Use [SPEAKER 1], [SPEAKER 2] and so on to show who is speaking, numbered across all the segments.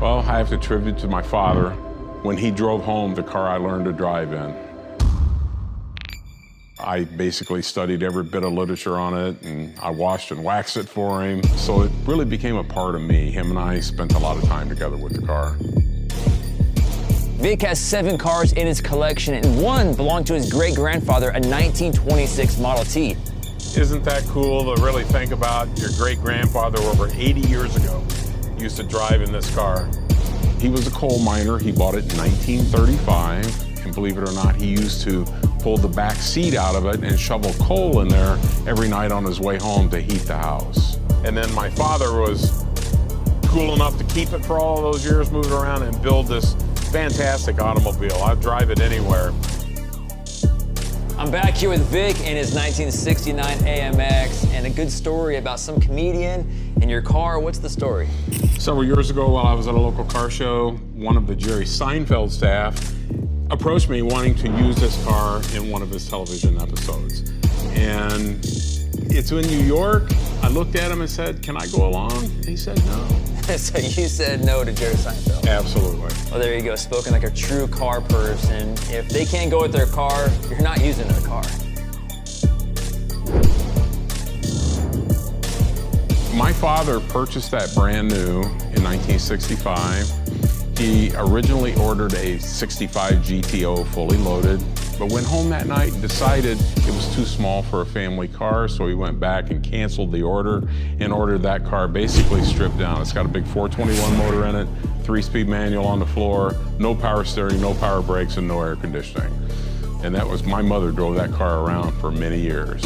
[SPEAKER 1] Well, I have to attribute to my father. When he drove home the car I learned to drive in, I basically studied every bit of literature on it, and I washed and waxed it for him. So it really became a part of me. Him and I spent a lot of time together with the car.
[SPEAKER 2] Vic has 7 cars in his collection, and one belonged to his great-grandfather, a 1926 Model T.
[SPEAKER 1] Isn't that cool to really think about your great-grandfather over 80 years ago used to drive in this car? He was a coal miner. He bought it in 1935, and believe it or not, he used to pull the back seat out of it and shovel coal in there every night on his way home to heat the house. And then my father was cool enough to keep it for all those years, move it around and build this fantastic automobile. I'd drive it anywhere.
[SPEAKER 2] I'm back here with Vic and his 1969 AMX, and a good story about some comedian in your car. What's the story?
[SPEAKER 1] Several years ago, while I was at a local car show, one of the Jerry Seinfeld staff approached me wanting to use this car in one of his television episodes. And it's in New York. I looked at him and said, "Can I go along?" He said no.
[SPEAKER 2] So you said no to Jerry Seinfeld?
[SPEAKER 1] Absolutely.
[SPEAKER 2] Well, there you go, spoken like a true car person. If they can't go with their car, you're not using their car.
[SPEAKER 1] My father purchased that brand new in 1965. He originally ordered a 65 GTO fully loaded, but went home that night and decided it was too small for a family car, so he went back and canceled the order and ordered that car basically stripped down. It's got a big 421 motor in it, 3-speed manual on the floor, no power steering, no power brakes, and no air conditioning. And that was, my mother drove that car around for many years.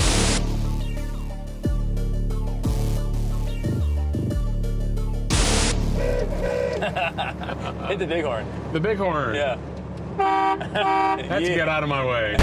[SPEAKER 2] Hit the big horn.
[SPEAKER 1] The big horn.
[SPEAKER 2] Yeah.
[SPEAKER 1] Had to get out of my way.